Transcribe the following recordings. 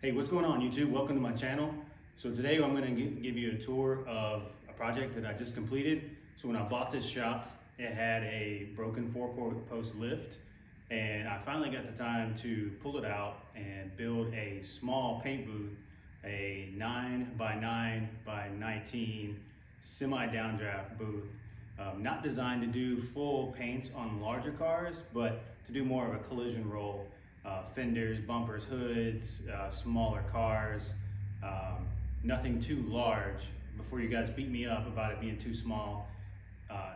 Hey, what's going on YouTube? Welcome to my channel. So today I'm going to give you a tour of a project that I just completed. So when I bought this shop, it had a broken 4-post lift, and I finally got the time to pull it out and build a small paint booth, a 9 by 9 by 19 semi downdraft booth. Not designed to do full paints on larger cars, but to do more of a collision roll. Fenders, bumpers, hoods, smaller cars, nothing too large before you guys beat me up about it being too small.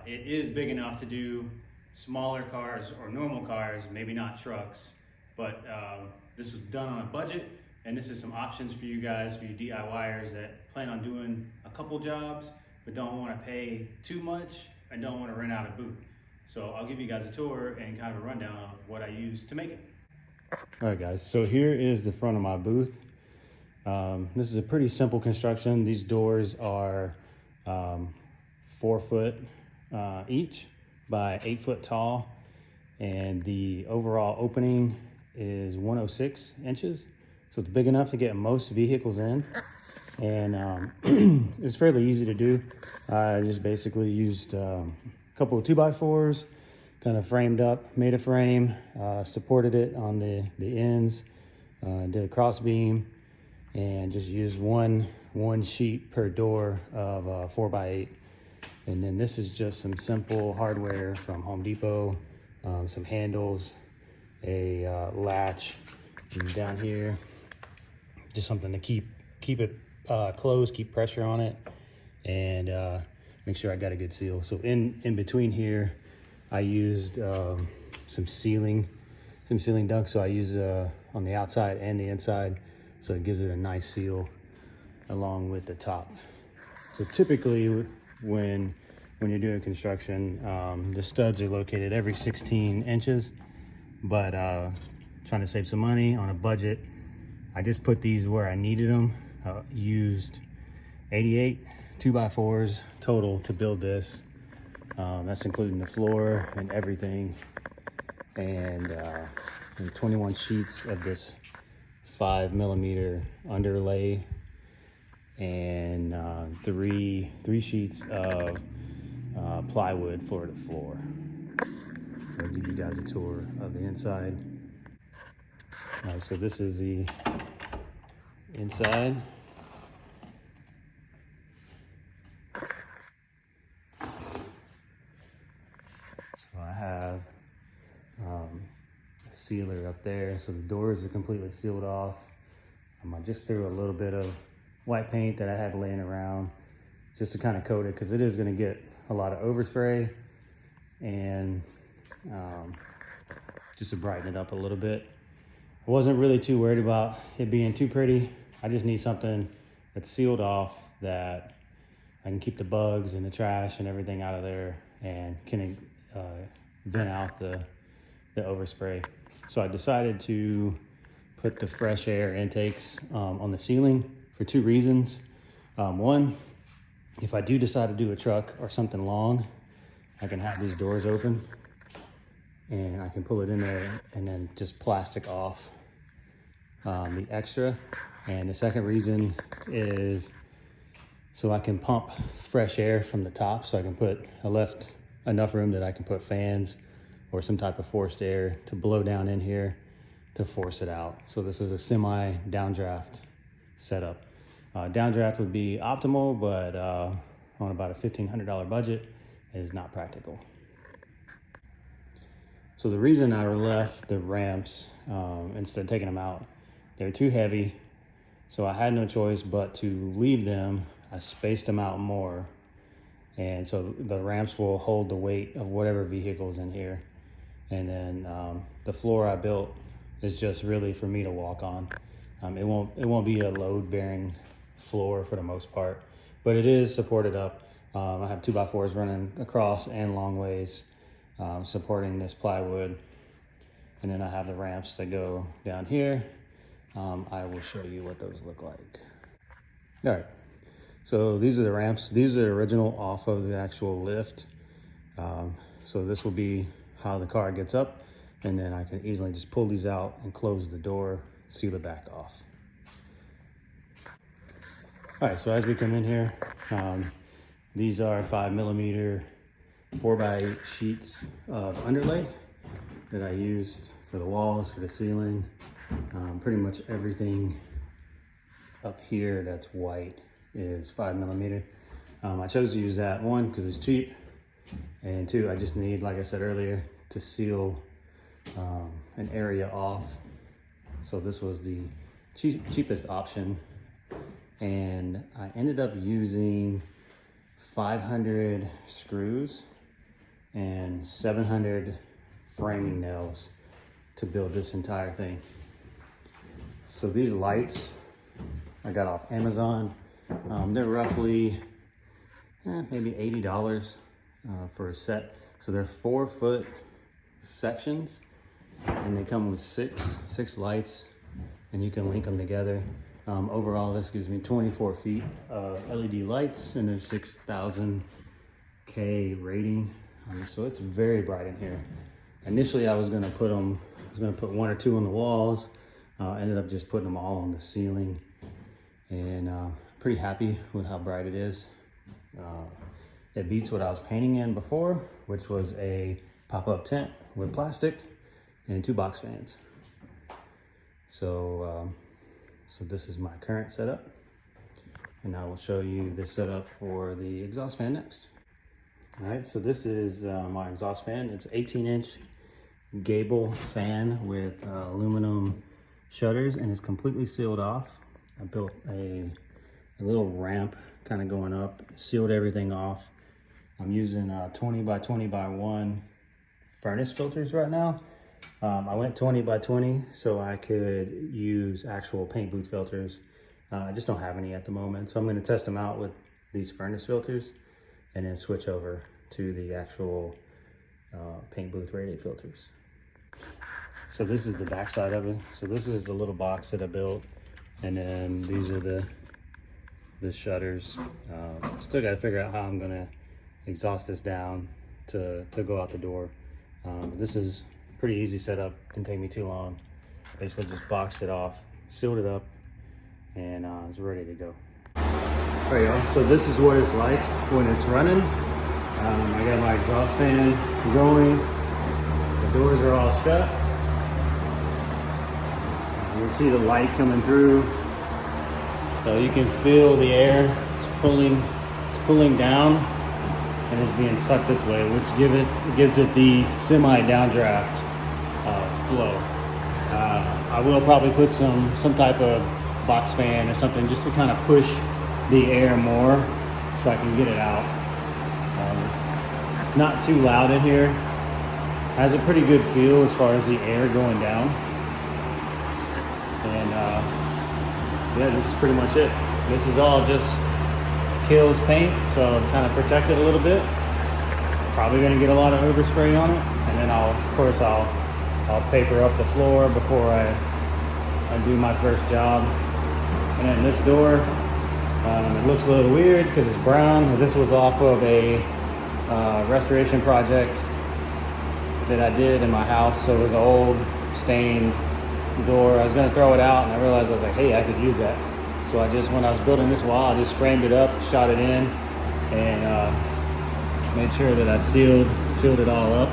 It is big enough to do smaller cars or normal cars, maybe not trucks, but this was done on a budget, and this is some options for you guys, for you DIYers that plan on doing a couple jobs but don't want to pay too much and don't want to rent out a booth. So I'll give you guys a tour and kind of a rundown of what I used to make it. All right guys, so here is the front of my booth. This is a pretty simple construction. These doors are 4 foot each by 8 foot tall, and the overall opening is 106 inches. So it's big enough to get most vehicles in, and it was fairly easy to do. I just basically used a couple of 2x4s, kind of framed up, made a frame, supported it on the ends, did a cross beam, and just used one sheet per door of 4x8. And then this is just some simple hardware from Home Depot, some handles, a latch, and down here, just something to keep it closed, keep pressure on it, and make sure I got a good seal. So in between here, I used some sealing ducts. So I use on the outside and the inside, so it gives it a nice seal along with the top. So typically when you're doing construction, the studs are located every 16 inches, but trying to save some money on a budget, I just put these where I needed them. Used 88 2x4s total to build this. That's including the floor and everything, and 21 sheets of this 5mm underlay, and three sheets of plywood floor to floor. So I'll give you guys a tour of the inside. All right, so this is the inside. I have a sealer up there, so the doors are completely sealed off. I just threw a little bit of white paint that I had laying around just to kind of coat it, because it is going to get a lot of overspray, and just to brighten it up a little bit. I wasn't really too worried about it being too pretty. I just need something that's sealed off, that I can keep the bugs and the trash and everything out of there, and can vent out the overspray. So I decided to put the fresh air intakes on the ceiling for 2 reasons. One, if I do decide to do a truck or something long, I can have these doors open and I can pull it in there and then just plastic off the extra. And the second reason is so I can pump fresh air from the top. So I left enough room that I can put fans or some type of forced air to blow down in here to force it out. So this is a semi downdraft setup. Downdraft would be optimal, but on about a $1,500 budget, it is not practical. So the reason I left the ramps instead of taking them out, they're too heavy. So I had no choice but to leave them. I spaced them out more, and so the ramps will hold the weight of whatever vehicle's in here. And then the floor I built is just really for me to walk on. It won't be a load-bearing floor for the most part, but it is supported up. I have 2x4s running across and long ways, supporting this plywood, and then I have the ramps that go down here. I will show you what those look like. All right, so these are the ramps. These are the original off of the actual lift. So this will be how the car gets up, and then I can easily just pull these out and close the door, seal it back off. All right, so as we come in here, these are 5mm 4x8 sheets of underlay that I used for the walls, for the ceiling. Pretty much everything up here that's white is 5mm. I chose to use that, one, because it's cheap, and two, I just need, like I said earlier, to seal an area off. So this was the cheapest option, and I ended up using 500 screws and 700 framing nails to build this entire thing. So these lights I got off Amazon. They're roughly maybe $80 for a set. So they're 4-foot sections, and they come with six lights, and you can link them together. Overall, this gives me 24 feet of LED lights, and there's 6,000 K rating. So it's very bright in here. Initially, I was gonna put 1 or 2 on the walls. Ended up just putting them all on the ceiling, and pretty happy with how bright it is. It beats what I was painting in before, which was a pop-up tent with plastic and 2 box fans. So this is my current setup, and I will show you the setup for the exhaust fan next. All right, so this is my exhaust fan. It's an 18-inch gable fan with aluminum shutters, and it's completely sealed off. I built a little ramp kind of going up, sealed everything off. I'm using 20 by 20 by 1 furnace filters right now. I went 20 by 20 so I could use actual paint booth filters. I just don't have any at the moment, so I'm going to test them out with these furnace filters and then switch over to the actual paint booth radiate filters. So this is the back side of it. So this is the little box that I built, and then these are the shutters. Still got to figure out how I'm gonna exhaust this down to go out the door. This is pretty easy setup, didn't take me too long. Basically just boxed it off, sealed it up, and it's ready to go. All right, y'all, so this is what it's like when it's running. I got my exhaust fan going, the doors are all shut. You'll see the light coming through, so you can feel the air. It's pulling down, and it's being sucked this way, which gives it the semi-downdraft flow. I will probably put some type of box fan or something just to kind of push the air more so I can get it out. It's not too loud in here. Has a pretty good feel as far as the air going down. And yeah, this is pretty much it. This is all just kills paint, so kind of protect it a little bit. Probably gonna get a lot of overspray on it, and then I'll paper up the floor before I do my first job. And then this door, it looks a little weird because it's brown. This was off of a restoration project that I did in my house, so it was an old stained door. I was gonna throw it out, and I realized I was like, hey, I could use that. So when I was building this wall, I just framed it up, shot it in, and made sure that I sealed it all up.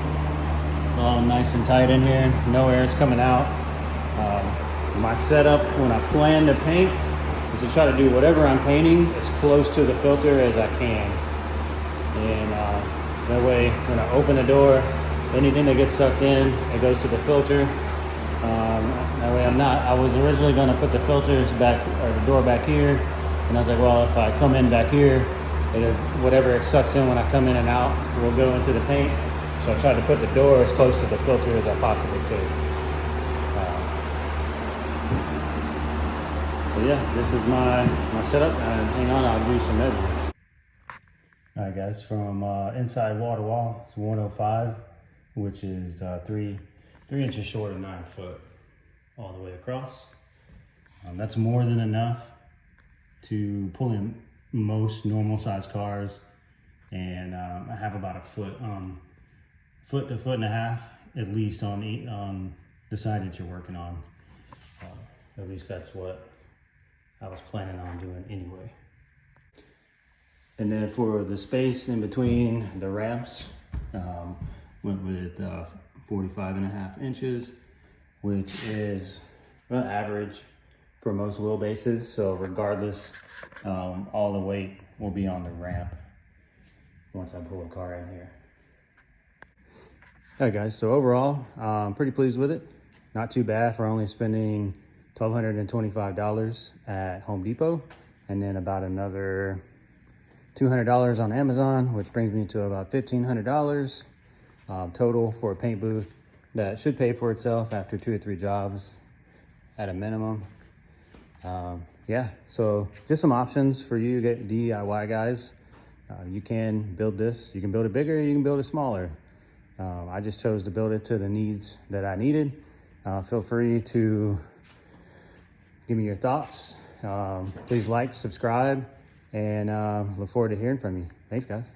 All nice and tight in here, no air is coming out. My setup when I plan to paint is to try to do whatever I'm painting as close to the filter as I can. And that way, when I open the door, anything that gets sucked in, it goes to the filter. That way I was originally gonna put the filters back, or the door back here, and I was like, well, if I come in back here, whatever it sucks in when I come in and out will go into the paint. So I tried to put the door as close to the filter as I possibly could. So yeah, this is my setup, and hang on, I'll do some measurements. All right, guys, from inside wall to wall, it's 105, which is 3 inches short of 9 foot all the way across. That's more than enough to pull in most normal size cars, and I have about a foot to foot and a half at least on the side that you're working on. At least that's what I was planning on doing anyway. And then for the space in between the ramps, went with 45.5 inches, which is average for most wheelbases. So regardless, all the weight will be on the ramp once I pull a car in here. All right guys, so overall, I'm pretty pleased with it. Not too bad for only spending $1,225 at Home Depot, and then about another $200 on Amazon, which brings me to about $1,500 total for a paint booth that should pay for itself after 2 or 3 jobs at a minimum. Yeah, so just some options for you DIY guys. You can build this, you can build it bigger, you can build it smaller. I just chose to build it to the needs that I needed. Feel free to give me your thoughts. Please like, subscribe, and look forward to hearing from you. Thanks, guys.